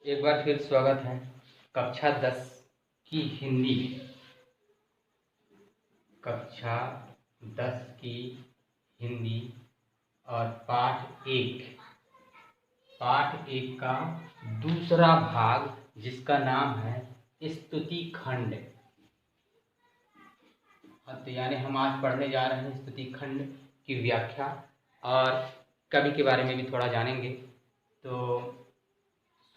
एक बार फिर स्वागत है कक्षा 10 की हिंदी में। कक्षा 10 की हिंदी और पाठ एक का दूसरा भाग, जिसका नाम है स्तुति खंड। तो यानी हम आज पढ़ने जा रहे हैं स्तुति खंड की व्याख्या और कवि के बारे में भी थोड़ा जानेंगे। तो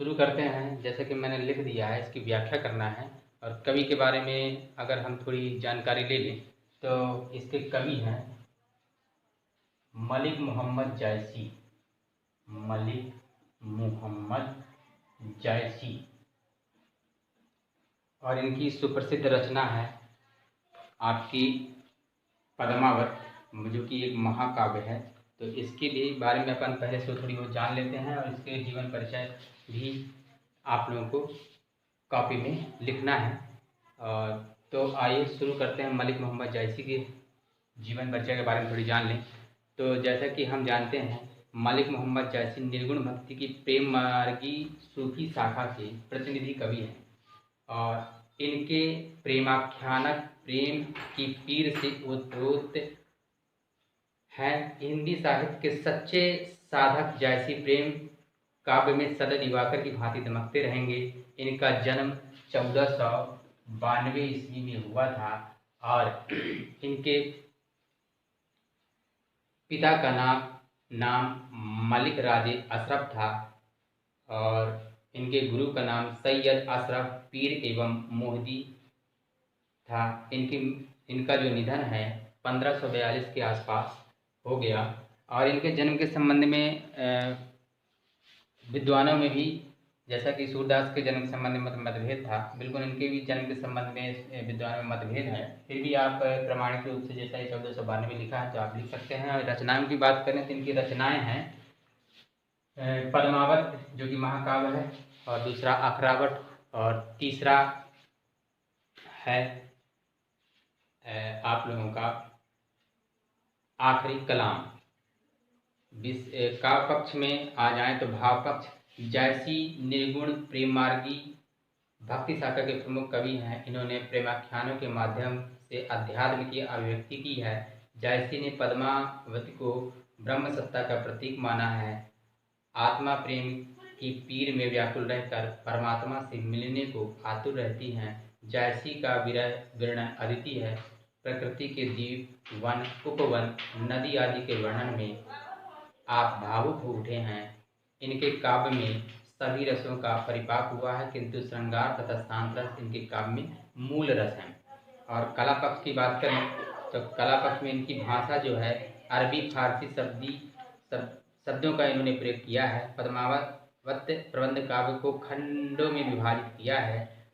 शुरू करते हैं। जैसे कि मैंने लिख दिया है, इसकी व्याख्या करना है। और कवि के बारे में अगर हम थोड़ी जानकारी ले लें तो इसके कवि हैं मलिक मोहम्मद जायसी। मलिक मोहम्मद जायसी। और इनकी सुप्रसिद्ध रचना है आपकी पद्मावत, जो कि एक महाकाव्य है। तो इसके लिए बारे में अपन पहले से थोड़ी बहुत जान लेते हैं और इसके जीवन परिचय भी आप लोगों को कॉपी में लिखना है। तो आइए शुरू करते हैं। मलिक मोहम्मद जायसी के जीवन परिचय के बारे में थोड़ी जान लें। तो जैसा कि हम जानते हैं, मलिक मोहम्मद जायसी निर्गुण भक्ति की प्रेम मार्गी सूफी शाखा के प्रतिनिधि कवि हैं और इनके प्रेमाख्यानक प्रेम की पीर से ओतप्रोत हैं। हिंदी साहित्य के सच्चे साधक जायसी प्रेम काव्य में सदा दिवाकर की भांति दमकते रहेंगे। इनका जन्म 1492 ईस्वी में हुआ था और इनके पिता का नाम मलिक राजे अशरफ था और इनके गुरु का नाम सैयद अशरफ पीर एवं मोहदी था। इनका जो निधन है 1542 के आसपास हो गया। और इनके जन्म के संबंध में विद्वानों में भी, जैसा कि सूरदास के जन्म के संबंध में मतभेद था, बिल्कुल इनके भी जन्म के संबंध में विद्वानों में मतभेद है। फिर भी आप प्रमाणिक रूप से जैसा 1492 लिखा है तो आप लिख सकते हैं। और रचनाओं की बात करें तो इनकी रचनाएं हैं पद्मावत, जो कि महाकाव्य है, और दूसरा अखरावट, और तीसरा है आप लोगों का आखिरी कलाम। काव्य पक्ष में आ जाएं तो भाव पक्ष, जायसी निर्गुण प्रेम मार्गी भक्ति शाखा के प्रमुख कवि हैं। इन्होंने प्रेमाख्यानों के माध्यम से अध्यात्म की अभिव्यक्ति की है। जायसी ने पद्मावती को ब्रह्म सत्ता का प्रतीक माना है। आत्मा प्रेम की पीर में व्याकुल रहकर परमात्मा से मिलने को आतुर रहती हैं। जायसी का विरह वर्णन अदिति है। प्रकृति के द्वीप, वन, उपवन, नदी आदि के वर्णन में आप भावुक हो उठे हैं। इनके काव्य में सभी रसों का परिपाक हुआ है, किंतु श्रृंगार तथा शांत रस इनके काव्य में मूल रस हैं। और कला पक्ष की बात करें तो कला पक्ष में इनकी भाषा जो है अरबी फारसी शब्दों का इन्होंने प्रयोग किया है। पद्मावत प्रबंध काव्य को खंडों में विभाजित किया है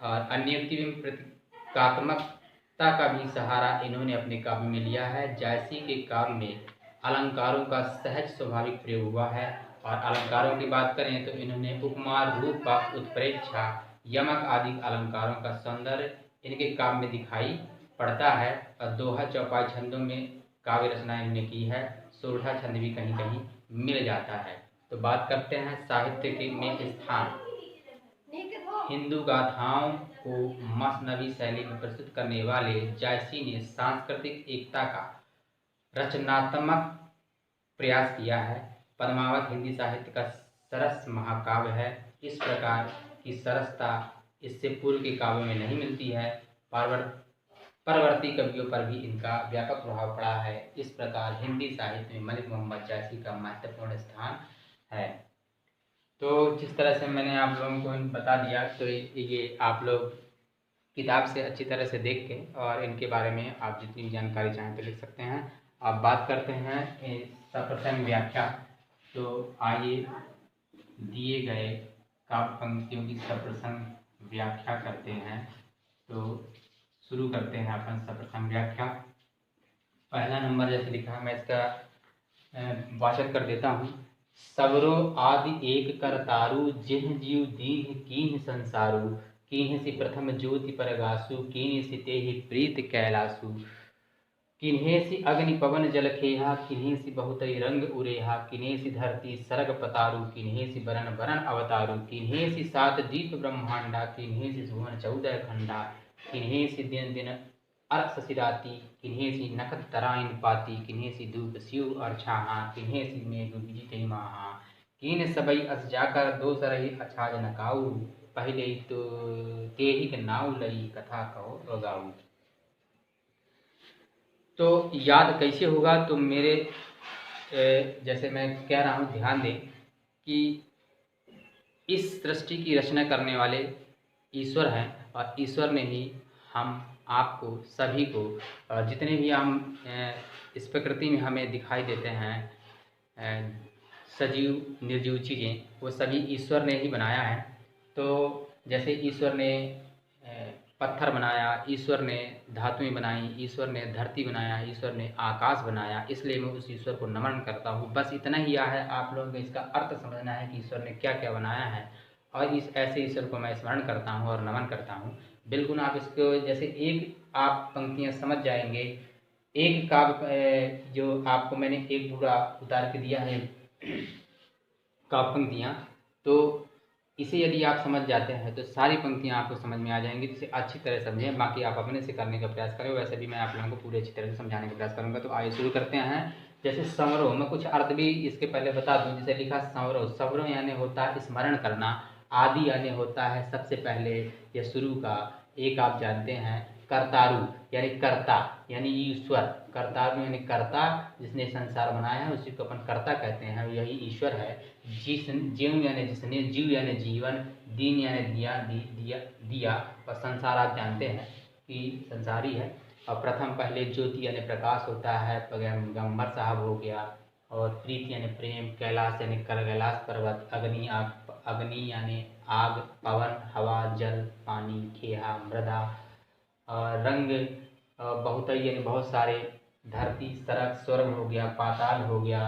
और अन्योक्ति में प्रतीकात्मकता का भी सहारा इन्होंने अपने काव्य में लिया है। जायसी के काव्य में अलंकारों का सहज स्वाभाविक प्रयोग हुआ है। और अलंकारों की बात करें तो इन्होंने उपमा, रूप, उत्प्रेक्षा, यमक आदि अलंकारों का सौंदर्य इनके काव्य में दिखाई पड़ता है। और दोहा चौपाई छंदों में काव्य रचना इन्होंने की है। सोरठा छंद भी कहीं कहीं मिल जाता है। तो बात करते हैं साहित्य के में स्थान। हिंदू गाथाओं को मसनवी शैली में प्रस्तुत करने वाले जायसी ने सांस्कृतिक एकता का रचनात्मक प्रयास किया है। पद्मावत हिंदी साहित्य का सरस महाकाव्य है। इस प्रकार की सरसता इससे पूर्व के काव्यों में नहीं मिलती है। परवर्ती कवियों पर भी इनका व्यापक प्रभाव पड़ा है। इस प्रकार हिंदी साहित्य में मलिक मोहम्मद जायसी का महत्वपूर्ण स्थान है। तो जिस तरह से मैंने आप लोगों को बता दिया, तो ये आप लोग किताब से अच्छी तरह से देख के और इनके बारे में आप जितनी जानकारी चाहें तो लिख सकते हैं। अब बात करते हैं सप्रथम व्याख्या। तो आइए दिए गए काव्य पंक्तियों की सप्रथम व्याख्या करते हैं। तो शुरू करते हैं अपन सप्रथम व्याख्या। पहला नंबर जैसे लिखा, मैं इसका वाचन कर देता हूँ। सबरो आदि एक करतारु, जिन जीव दीन कीन संसारु, कीन से प्रथम ज्योति परगासु, कीन से ते ही प्रीत कैलासु। किन्हें सी अग्नि पवन जल खेहा, किन्हें सी बहुतई रंग उरेहा, किन्हें सी धरती सरग पतारू, किन्हें सी बरन बरन अवतारू, किन्हें सी सात दीप ब्रह्मांडा, किन्हें सी भुवन 14 खंडा, किन्हें सी दिन दिन अर्थ सिराती, किन्हें सी नखत तराइन पाती, किन्हें सी धूप शिव और छाहा, किन्हें सी मेघ विजित महा, किन सबई अस जाकर दो सरहि अछाज नकाऊ, पहले तो तेहिक नाव लई कथा कहो बगाऊ। तो याद कैसे होगा, तो मेरे जैसे मैं कह रहा हूँ ध्यान दें कि इस सृष्टि की रचना करने वाले ईश्वर हैं और ईश्वर ने ही हम आपको सभी को जितने भी हम इस प्रकृति में हमें दिखाई देते हैं सजीव निर्जीव चीज़ें, वो सभी ईश्वर ने ही बनाया है। तो जैसे ईश्वर ने पत्थर बनाया, ईश्वर ने धातुएं बनाई, ईश्वर ने धरती बनाया, ईश्वर ने आकाश बनाया, इसलिए मैं उस ईश्वर को नमन करता हूँ। बस इतना ही है, आप लोगों को इसका अर्थ समझना है कि ईश्वर ने क्या क्या बनाया है, और इस ऐसे ईश्वर को मैं स्मरण करता हूँ और नमन करता हूँ। बिल्कुल आप इसको जैसे एक आप पंक्तियाँ समझ जाएंगे, एक काव्य जो आपको मैंने एक पूरा उतार के दिया है काव्य पंक्तियाँ, तो इसे यदि आप समझ जाते हैं तो सारी पंक्तियाँ आपको समझ में आ जाएंगी। इसे अच्छी तरह समझें, बाकी आप अपने से करने का प्रयास करें। वैसे भी मैं आप लोगों को पूरी अच्छी तरह से समझाने का प्रयास करूँगा। तो आइए शुरू करते हैं। जैसे संवरो, मैं कुछ अर्थ भी इसके पहले बता दूँ। जैसे लिखा संवरो, संवरो यानी होता है स्मरण करना, आदि यानी होता है सबसे पहले या शुरू का। एक आप जानते हैं कर्तारु यानी कर्ता यानी ईश्वर, कर्तारु यानी कर्ता, जिसने संसार बनाया है उसी को अपन कर्ता कहते हैं, यही ईश्वर है। जीव यानी जिसने, जीव यानी जीवन, दीन यानी दिया और संसार आप जानते हैं कि संसारी है। और प्रथम पहले ज्योति यानी प्रकाश होता है, पैगंबर साहब हो गया। और प्रीति यानी प्रेम, कैलाश यानी कैलाश पर्वत, अग्नि यानी आग, पवन हवा, जल पानी, खेहा मृदा, और रंग बहुतई यानी बहुत सारे, धरती सरग स्वर्ग हो गया, पाताल हो गया।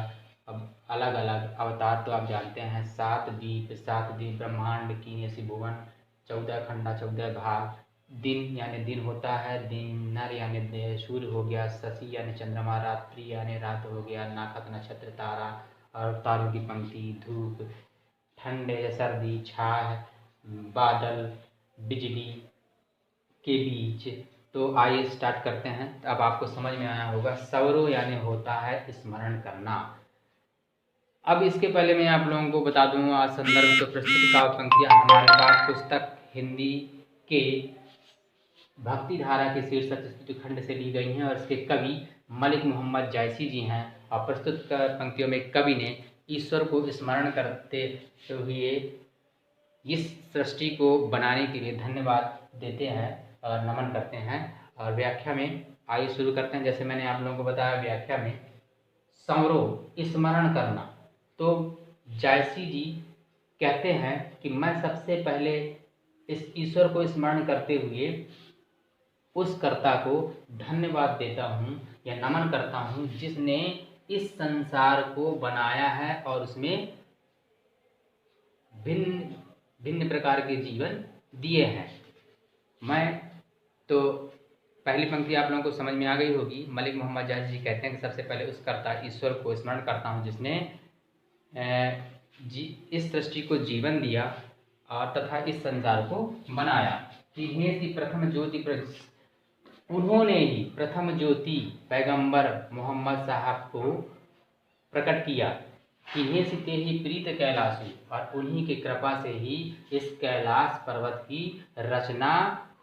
अब अलग अलग अवतार तो आप जानते हैं, सात दीप ब्रह्मांड की सी भुवन, 14 खंडा 14 भाग। दिन यानी दिन होता है, दिन नर यानी सूर्य हो गया, शशि यानी चंद्रमा, रात्रि यानी रात हो गया, नाखत नक्षत्र तारा और तारों की पंक्ति, धूप ठंड या सर्दी, छाह बादल बिजली के बीच। तो आइए स्टार्ट करते हैं। अब आपको समझ में आया होगा, सवरो यानी होता है स्मरण करना। अब इसके पहले मैं आप लोगों को बता दूं, आज संदर्भ तो प्रस्तुत काव्य पंक्तियां हमारे पास पुस्तक हिंदी के भक्ति धारा के शीर्षक स्तुति खंड से ली गई हैं और इसके कवि मलिक मोहम्मद जायसी जी हैं। और प्रस्तुत पंक्तियों में कवि ने ईश्वर को स्मरण करते हुए इस सृष्टि को बनाने के लिए धन्यवाद देते हैं और नमन करते हैं। और व्याख्या में आइए शुरू करते हैं। जैसे मैंने आप लोगों को बताया, व्याख्या में संवरो स्मरण करना, तो जायसी जी कहते हैं कि मैं सबसे पहले इस ईश्वर को स्मरण करते हुए उस कर्ता को धन्यवाद देता हूँ या नमन करता हूँ जिसने इस संसार को बनाया है और उसमें भिन्न भिन्न प्रकार के जीवन दिए हैं। मैं तो पहली पंक्ति आप लोगों को समझ में आ गई होगी। मलिक मोहम्मद जायसी जी कहते हैं कि सबसे पहले उस कर्ता ईश्वर को स्मरण करता हूँ जिसने इस सृष्टि को जीवन दिया और तथा इस संसार को बनाया। तिन्हें प्रथम ज्योति, उन्होंने ही प्रथम ज्योति पैगंबर मोहम्मद साहब को प्रकट किया। तिन्हें से ते ही प्रीत कैलाशी, और उन्हीं की कृपा से ही इस कैलाश पर्वत की रचना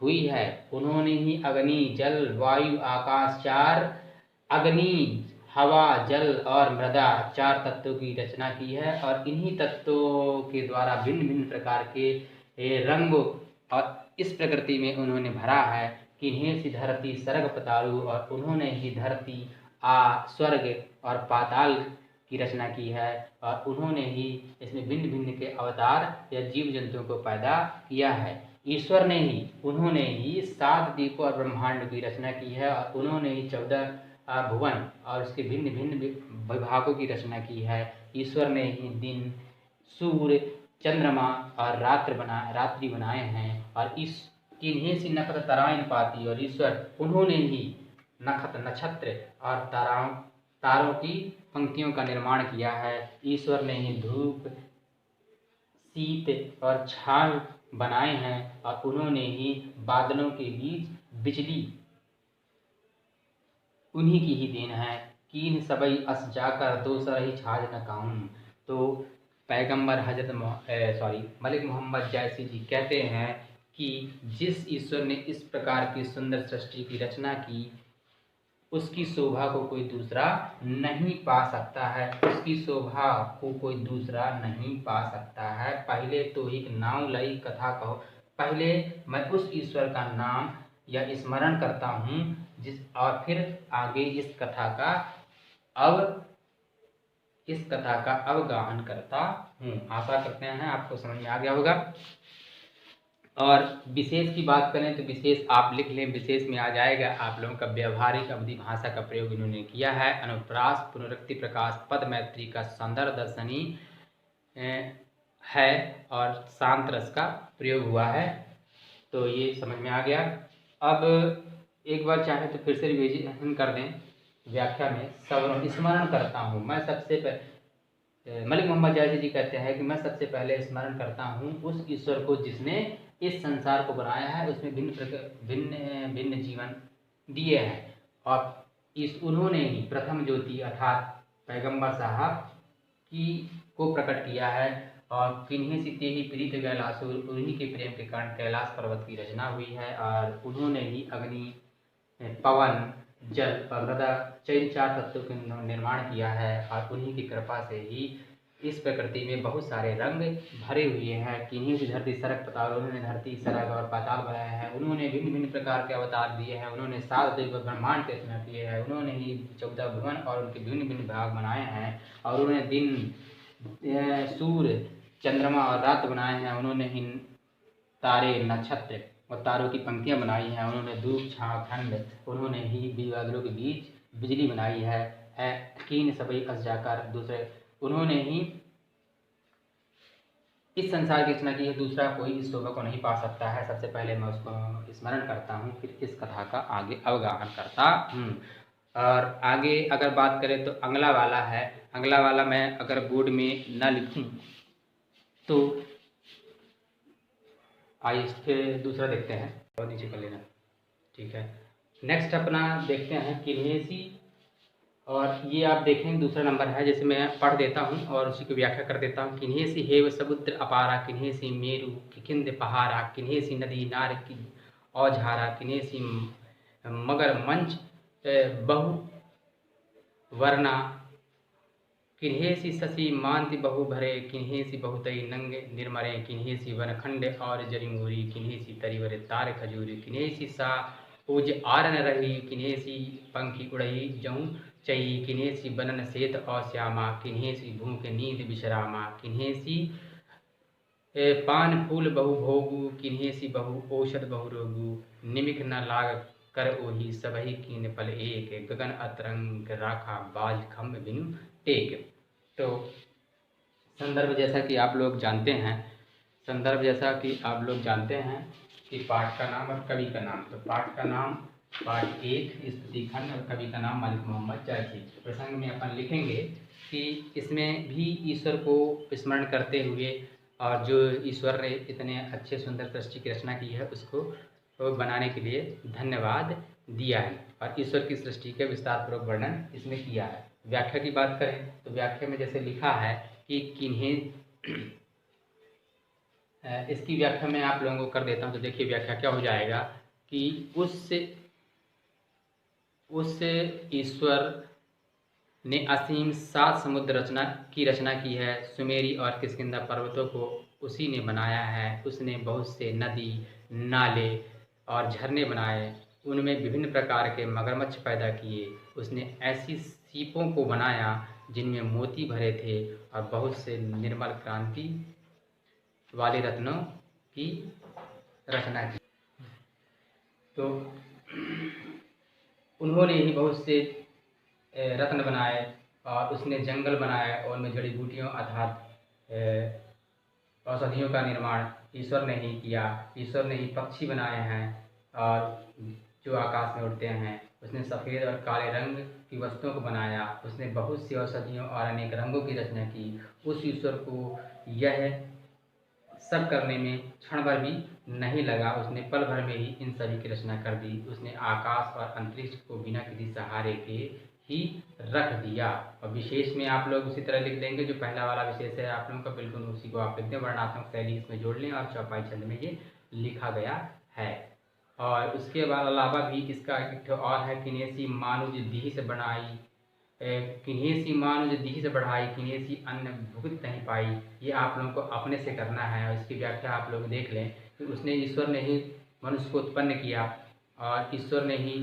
हुई है। उन्होंने ही अग्नि जल वायु आकाश, चार अग्नि हवा जल और मृदा, चार तत्वों की रचना की है। और इन्हीं तत्वों के द्वारा भिन्न भिन्न प्रकार के रंगों और इस प्रकृति में उन्होंने भरा है। किन्हें सी धरती सरग पतारू, और उन्होंने ही धरती स्वर्ग और पाताल की रचना की है। और उन्होंने ही इसमें भिन्न भिन्न के अवतार या जीव जंतुओं को पैदा किया है। ईश्वर ने ही, उन्होंने ही सात द्वीपों और ब्रह्मांड की रचना की है। और उन्होंने ही 14 भुवन और उसके भिन्न भिन्न विभागों की रचना की है। ईश्वर ने ही दिन, सूर्य, चंद्रमा और रात्रि बनाए हैं। और इस किन्हीं सी नफरत तराइन पाती, और ईश्वर उन्होंने ही नक्षत्र और तारों की पंक्तियों का निर्माण किया है। ईश्वर ने ही धूप, शीत और छाव बनाए हैं और उन्होंने ही बादलों के बीच बिजली उन्हीं की ही देन है। कीन सबई अस जाकर दूसरा ही छाज न काऊं। तो पैगंबर मलिक मोहम्मद जैसी जी कहते हैं कि जिस ईश्वर ने इस प्रकार की सुंदर सृष्टि की रचना की, उसकी शोभा को कोई दूसरा नहीं पा सकता है, उसकी शोभा को कोई दूसरा नहीं पा सकता है। पहले तो एक नाम लई कथा कहो, पहले मैं उस ईश्वर का नाम या स्मरण करता हूँ और फिर आगे इस कथा का अवगाहन करता हूँ। आशा करते हैं आपको समझ में आ गया होगा। और विशेष की बात करें तो विशेष आप लिख लें, विशेष में आ जाएगा आप लोगों का व्यवहारिक अवधि भाषा का प्रयोग इन्होंने किया है। अनुप्रास, पुनरुक्ति, प्रकाश, पद, मैत्री का सौंदर्य दर्शनी है और शांत रस का प्रयोग हुआ है। तो ये समझ में आ गया। अब एक बार चाहे तो फिर से रिवीजन कर दें। व्याख्या में सवर्ण स्मरण करता हूँ मैं सबसे पहले, मलिक मोहम्मद जैसी जी कहते हैं कि मैं सबसे पहले स्मरण करता हूँ उस ईश्वर को जिसने इस संसार को बनाया है, उसमें भिन्न भिन्न जीवन दिए हैं और उन्होंने ही प्रथम ज्योति अर्थात पैगंबर साहब की को प्रकट किया है। और किन्हीं से ते ही प्रीत कैलासुर, उन्हीं के प्रेम के कारण कैलाश पर्वत की रचना हुई है। और उन्होंने ही अग्नि, पवन, जल और मृदा चैन 4 तत्वों का निर्माण किया है और उन्हीं की कृपा से ही इस प्रकृति में बहुत सारे रंग भरे हुए हैं। किन्हीं से धरती सरक पाताल, उन्होंने धरती सरक और पाताल बनाया है। उन्होंने भिन्न भिन्न प्रकार के अवतार दिए हैं। उन्होंने 7 देव ब्रह्मांड की रचना किए हैं। उन्होंने ही 14 भुवन और उनके भिन्न भिन्न भाग बनाए हैं। और उन्होंने दिन, सूर्य, चंद्रमा और रात बनाए हैं। उन्होंने ही तारे, नक्षत्र और तारों की पंक्तियां बनाई हैं। उन्होंने धूप, छांव, ठंड, उन्होंने ही बादलों के बीच बिजली बनाई है। कीन सबई अस जाकर दूसरे, उन्होंने ही इस संसार की रचना की है, दूसरा कोई इस शोभा को नहीं पा सकता है। सबसे पहले मैं उसको स्मरण करता हूँ, फिर इस कथा का आगे अवगाहन करता हूँ। और आगे अगर बात करें तो अगला वाला है। अगला वाला मैं अगर बोर्ड में न लिखूं तो आइए फिर दूसरा देखते हैं और नीचे कर लेना, ठीक है। नेक्स्ट अपना देखते हैं किन्हेसी, और ये आप देखेंगे दूसरा नंबर है। जैसे मैं पढ़ देता हूँ और उसी की व्याख्या कर देता हूँ। किन्हेसी हेव समुद्र अपारा, किन्हेसी मेरु किंद पहारा, किन्हेसी नदी नार की औझारा, किन्हेसी मगर मंच बहु वर्णा, किन्हेसी शशि मांति बहु भरे, किन्हेसी बहुतई नंग निर्मरे, किन्हेसी वनखंड और जरिंगूरी, किन्हेसी तरिवर तार खजूरी, किन्हेसी सा उज आरन रही, किन्हेसी पंखी उड़ई जऊँ चई, किन्हेसी बनन सेत और श्यामा, किन्हेसी भूख नींद विश्रामा, किन्हेसी पान फूल बहु भोगू, किन्हेसी बहु औषध बहु रोगू, निमिक न लाग कर ओही सबही कीन पल एक, गगन अतरंग राखा बाज खम्भ बिनु टेक। तो संदर्भ जैसा कि आप लोग जानते हैं, कि पाठ का नाम और कवि का नाम। तो पाठ का नाम पाठ 1 स्तुति खंड और कवि का नाम मलिक मोहम्मद जैसी। प्रसंग में अपन लिखेंगे कि इसमें भी ईश्वर को स्मरण करते हुए और जो ईश्वर ने इतने अच्छे सुंदर सृष्टि की रचना की है उसको बनाने के लिए धन्यवाद दिया है और ईश्वर की सृष्टि के विस्तारपूर्वक वर्णन इसमें किया है। व्याख्या की बात करें तो व्याख्या में जैसे लिखा है कि किन्हें, इसकी व्याख्या में आप लोगों को कर देता हूँ। तो देखिए व्याख्या क्या हो जाएगा कि उस ईश्वर ने असीम 7 समुद्र की रचना की है। सुमेरी और किष्किंधा पर्वतों को उसी ने बनाया है। उसने बहुत से नदी, नाले और झरने बनाए, उनमें विभिन्न प्रकार के मगरमच्छ पैदा किए। उसने ऐसी सीपों को बनाया जिनमें मोती भरे थे और बहुत से निर्मल क्रांति वाले रत्नों की रचना की। तो उन्होंने ही बहुत से रत्न बनाए और उसने जंगल बनाए और उनमें जड़ी बूटियों अर्थात औषधियों का निर्माण ईश्वर ने ही किया। ईश्वर ने ही पक्षी बनाए हैं और जो आकाश में उड़ते हैं उसने सफ़ेद और काले रंग की वस्तुओं को बनाया। उसने बहुत सी औषधियों और अनेक रंगों की रचना की। उस ईश्वर को यह सब करने में क्षण भर भी नहीं लगा। उसने पल भर में ही इन सभी की रचना कर दी। उसने आकाश और अंतरिक्ष को बिना किसी सहारे के ही रख दिया। और विशेष में आप लोग उसी तरह लिख देंगे, जो पहला वाला विशेष है आप लोगों का, बिल्कुल उसी को आप लिख दें, वर्णात्मक शैली इसमें जोड़ लें और चौपाई छंद में ये लिखा गया है। और उसके बाद अलावा भी इसका एक और है, किन्हेसी मानुज दीहि से बनाई, किन्हेसी मानुज दीहि से बढ़ाई, किन्हेसी अन्न भुगत नहीं पाई। ये आप लोगों को अपने से करना है और इसकी व्याख्या आप लोग देख लें कि उसने ईश्वर ने ही मनुष्य को उत्पन्न किया और ईश्वर ने ही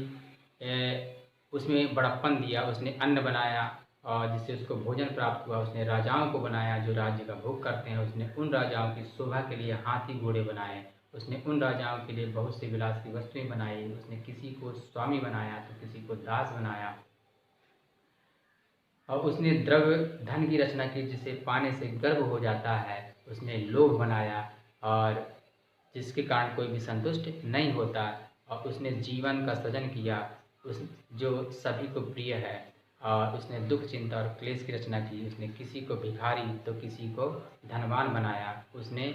उसमें बड़प्पन दिया। उसने अन्न बनाया और जिससे उसको भोजन प्राप्त हुआ। उसने राजाओं को बनाया जो राज्य का भोग करते हैं। उसने उन राजाओं की शोभा के लिए हाथी घोड़े बनाए। उसने उन राजाओं के लिए बहुत सी विलास की वस्तुएं बनाई। उसने किसी को स्वामी बनाया तो किसी को दास बनाया। और उसने द्रव्य धन की रचना की, जिसे पाने से गर्व हो जाता है। उसने लोभ बनाया और जिसके कारण कोई भी संतुष्ट नहीं होता। और उसने जीवन का सृजन किया, उस जो सभी को प्रिय है। और उसने दुख चिंता और क्लेश की रचना की। उसने किसी को भिखारी तो किसी को धनवान बनाया। उसने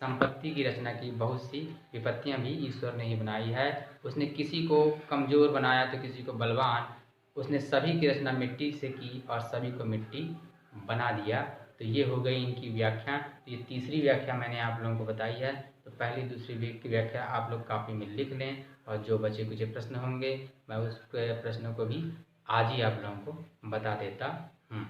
संपत्ति की रचना की, बहुत सी विपत्तियां भी ईश्वर ने ही बनाई है। उसने किसी को कमज़ोर बनाया तो किसी को बलवान। उसने सभी की रचना मिट्टी से की और सभी को मिट्टी बना दिया। तो ये हो गई इनकी व्याख्या। तो ये तीसरी व्याख्या मैंने आप लोगों को बताई है। तो पहली दूसरी की व्याख्या आप लोग कापी में लिख लें और जो बचे कुछ प्रश्न होंगे मैं उस प्रश्नों को भी आज ही आप लोगों को बता देता हूँ।